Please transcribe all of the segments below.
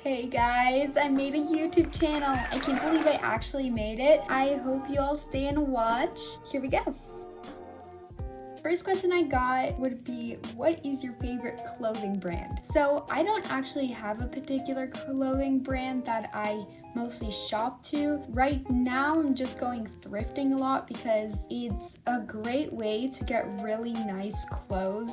Hey guys, I made a YouTube channel. I can't believe I actually made it. I hope you all stay and watch. Here we go. First question I got would be, what is your favorite clothing brand? So I don't actually have a particular clothing brand that I mostly shop to. Right now I'm just going thrifting a lot because it's a great way to get really nice clothes.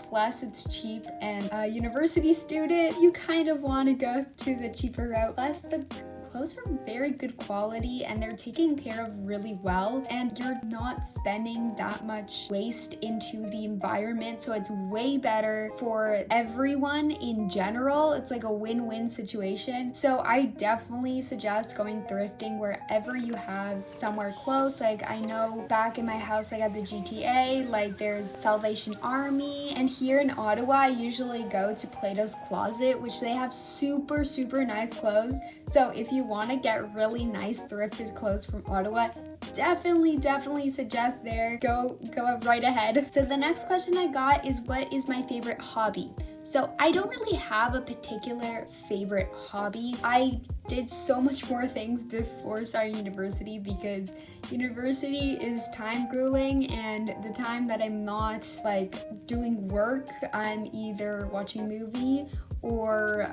Plus it's cheap, and a university student, you kind of want to go to the cheaper route. Plus the clothes are very good quality and they're taken care of really well, and you're not spending that much waste into the environment, so it's way better for everyone in general. It's like a win-win situation. So I definitely suggest going thrifting wherever you have somewhere close. Like I know back in my house, like at the GTA, like there's Salvation Army, and here in Ottawa I usually go to Plato's Closet, which they have super nice clothes. So if you want to get really nice thrifted clothes from Ottawa, definitely suggest there. Go right ahead. So the next question I got is, what is my favorite hobby? So I don't really have a particular favorite hobby. I did so much more things before starting university because university is time grueling, and the time that I'm not like doing work, I'm either watching a movie or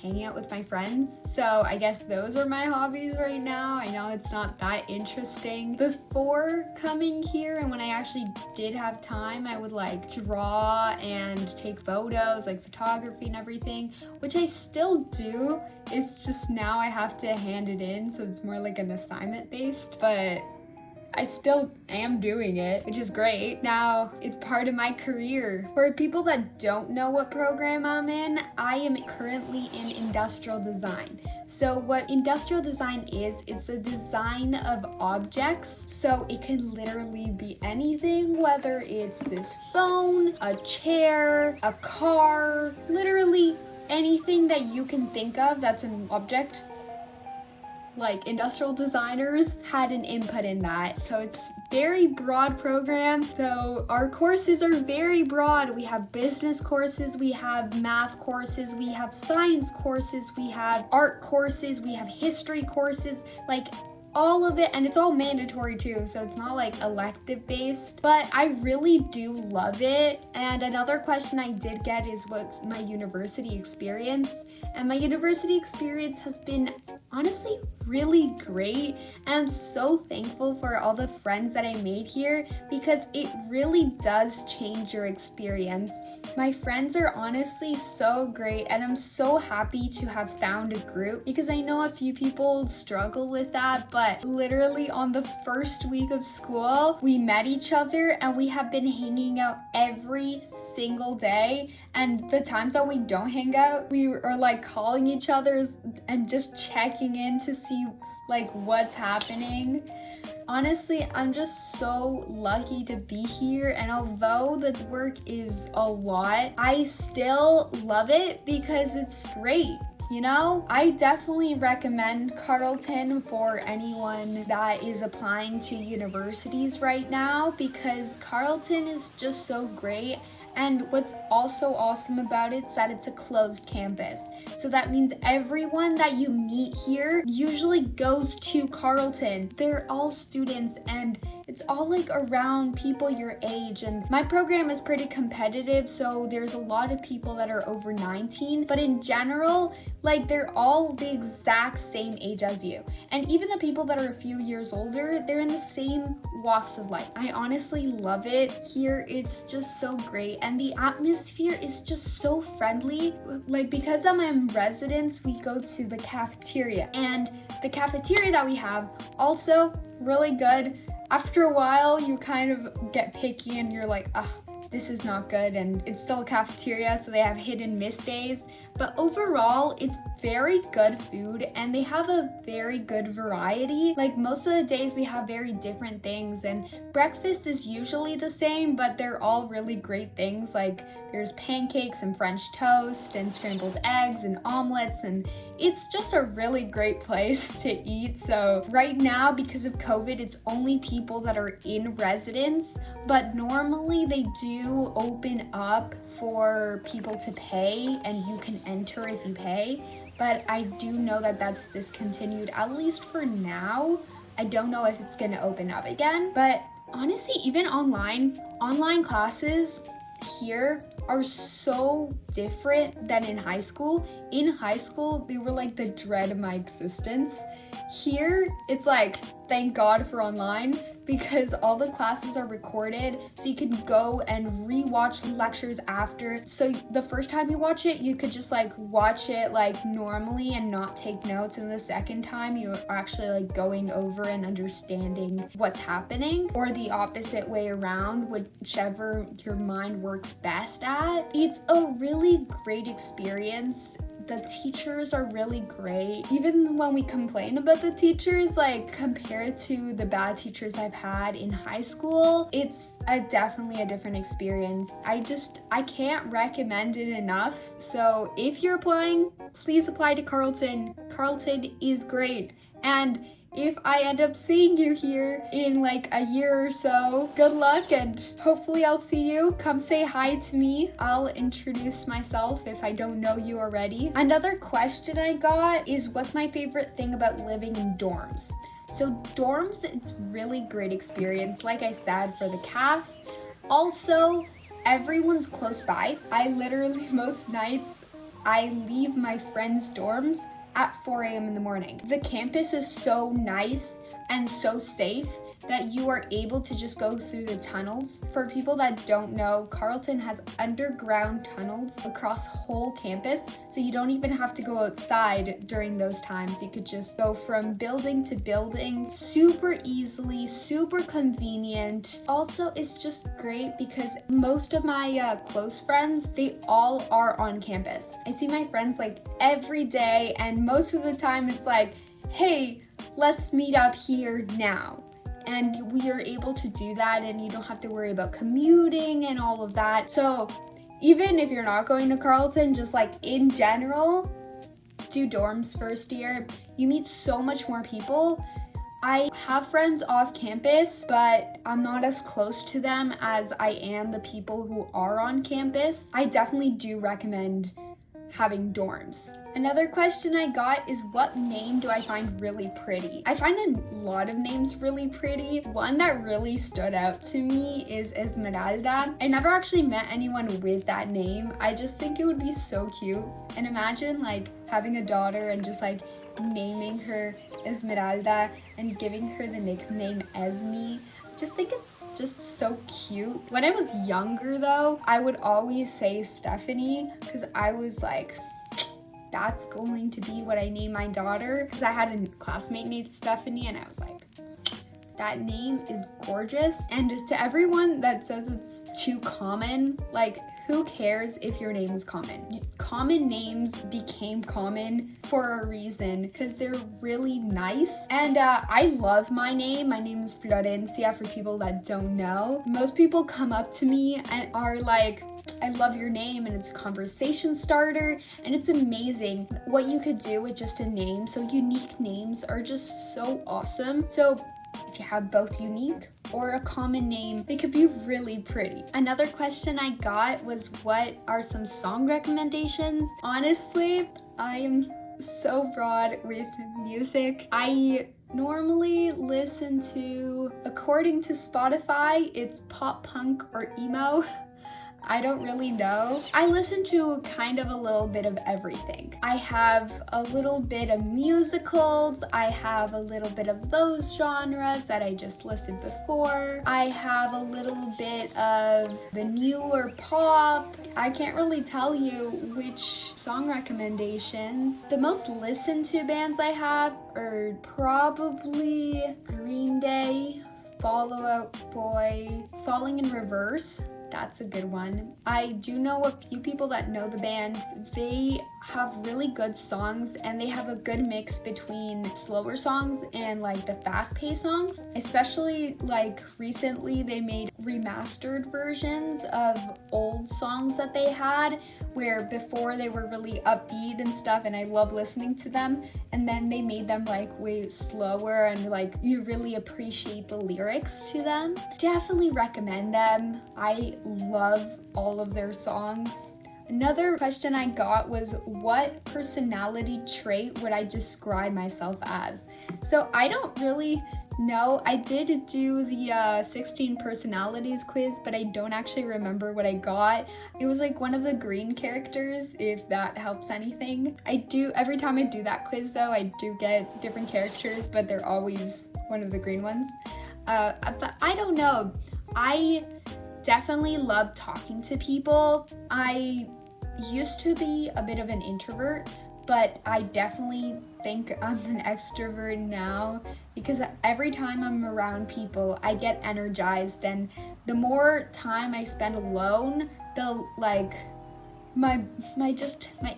hanging out with my friends. So I guess those are my hobbies right now. I know it's not that interesting. Before coming here, and when I actually did have time, I would like draw and take photos, like photography and everything, which I still do. It's just now I have to hand it in, so it's more like an assignment based, but I still am doing it, which is great. Now, it's part of my career. For people that don't know what program I'm in, I am currently in industrial design. So what industrial design is, it's the design of objects. So it can literally be anything, whether it's this phone, a chair, a car, literally anything that you can think of that's an object. Like industrial designers had an input in that. So it's very broad program. So our courses are very broad. We have business courses, we have math courses, we have science courses, we have art courses, we have history courses, like all of it, and it's all mandatory too, so it's not like elective based, but I really do love it. And another question I did get is, what's my university experience? And my university experience has been honestly really great, and I'm so thankful for all the friends that I made here because it really does change your experience. My friends are honestly so great, and I'm so happy to have found a group because I know a few people struggle with that, but literally on the first week of school, we met each other and we have been hanging out every single day. And the times that we don't hang out, we are like calling each other and just checking in to see like what's happening. Honestly, I'm just so lucky to be here, and although the work is a lot, I still love it because it's great. You know, I definitely recommend Carleton for anyone that is applying to universities right now because Carleton is just so great. And what's also awesome about it is that it's a closed campus. So that means everyone that you meet here usually goes to Carleton. They're all students, and it's all like around people your age. And my program is pretty competitive, so there's a lot of people that are over 19. But in general, like they're all the exact same age as you. And even the people that are a few years older, they're in the same walks of life. I honestly love it. Here, it's just so great. And the atmosphere is just so friendly. Like because I'm in residence, we go to the cafeteria. And the cafeteria that we have, also really good. After a while, you kind of get picky and you're like, this is not good, and it's still a cafeteria, so they have hit and miss days. But overall, it's very good food, and they have a very good variety. Like most of the days we have very different things, and breakfast is usually the same, but they're all really great things. Like there's pancakes and French toast and scrambled eggs and omelets, and it's just a really great place to eat. So right now, because of COVID, it's only people that are in residence, but normally they do open up for people to pay, and you can enter if you pay, but I do know that that's discontinued, at least for now. I don't know if it's gonna open up again, but honestly, even online classes here are so different than in high school. In high school, they were like the dread of my existence. Here, it's like, thank God for online, because all the classes are recorded, so you can go and rewatch lectures after. So the first time you watch it, you could just like watch it like normally and not take notes, and the second time you're actually like going over and understanding what's happening, or the opposite way around, whichever your mind works best at. It's a really great experience. The teachers are really great. Even when we complain about the teachers, like compared to the bad teachers I've had in high school, it's definitely a different experience. I can't recommend it enough. So if you're applying, please apply to Carleton. Carleton is great. And if I end up seeing you here in like a year or so, good luck, and hopefully I'll see you. Come say hi to me. I'll introduce myself if I don't know you already. Another question I got is, what's my favorite thing about living in dorms? So dorms, it's really great experience, like I said, for the CAF. Also, everyone's close by. I literally, most nights, I leave my friends' dorms at 4 a.m. in the morning. The campus is so nice and so safe that you are able to just go through the tunnels. For people that don't know, Carleton has underground tunnels across whole campus, so you don't even have to go outside during those times. You could just go from building to building super easily, super convenient. Also, it's just great because most of my close friends, they all are on campus. I see my friends like every day, and most of the time it's like, hey, let's meet up here now. And we are able to do that, and you don't have to worry about commuting and all of that. So even if you're not going to Carleton, just like in general, do dorms first year. You meet so much more people. I have friends off campus, but I'm not as close to them as I am the people who are on campus. I definitely do recommend having dorms. Another question I got is, what name do I find really pretty? I find a lot of names really pretty. One that really stood out to me is Esmeralda. I never actually met anyone with that name. I just think it would be so cute. And imagine like having a daughter and just like naming her Esmeralda and giving her the nickname Esme. Just think it's just so cute. When I was younger though, I would always say Stephanie, because I was like, that's going to be what I name my daughter, because I had a classmate named Stephanie, and I was like, that name is gorgeous. And to everyone that says it's too common, like, who cares if your name is common? Common names became common for a reason, because they're really nice. And I love my name. My name is Florencia, for people that don't know. Most people come up to me and are like, I love your name, and it's a conversation starter, and it's amazing what you could do with just a name. So unique names are just so awesome. So if you have both unique or a common name, they could be really pretty. Another question I got was, what are some song recommendations? Honestly, I am so broad with music. I normally listen to, according to Spotify, it's pop punk or emo. I don't really know. I listen to kind of a little bit of everything. I have a little bit of musicals. I have a little bit of those genres that I just listed before. I have a little bit of the newer pop. I can't really tell you which song recommendations. The most listened to bands I have are probably Green Day, Fall Out Boy, Falling in Reverse. That's a good one. I do know a few people that know the band. They have really good songs, and they have a good mix between slower songs and like the fast-paced songs. Especially like recently they made remastered versions of old songs that they had, where before they were really upbeat and stuff, and I love listening to them, and then they made them like way slower and like you really appreciate the lyrics to them. Definitely recommend them. I love all of their songs. Another question I got was, what personality trait would I describe myself as? So I don't really know. I did do the 16 personalities quiz, but I don't actually remember what I got. It was like one of the green characters, if that helps anything. Every time I do that quiz though, I do get different characters, but they're always one of the green ones. But I don't know. I definitely love talking to people. I used to be a bit of an introvert, but I definitely think I'm an extrovert now, because every time I'm around people, I get energized, and the more time I spend alone, the my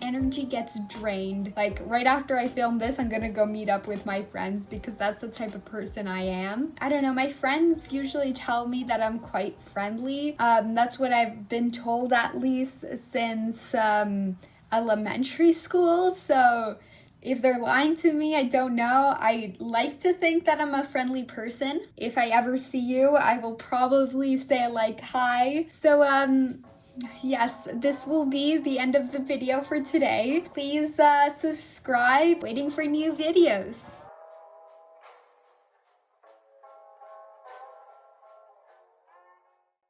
energy gets drained. Like right after I film this, I'm gonna go meet up with my friends because that's the type of person I am. I don't know, my friends usually tell me that I'm quite friendly. That's what I've been told, at least since elementary school. So if they're lying to me, I don't know. I like to think that I'm a friendly person. If I ever see you, I will probably say like hi. So yes, this will be the end of the video for today. Please subscribe. Waiting for new videos.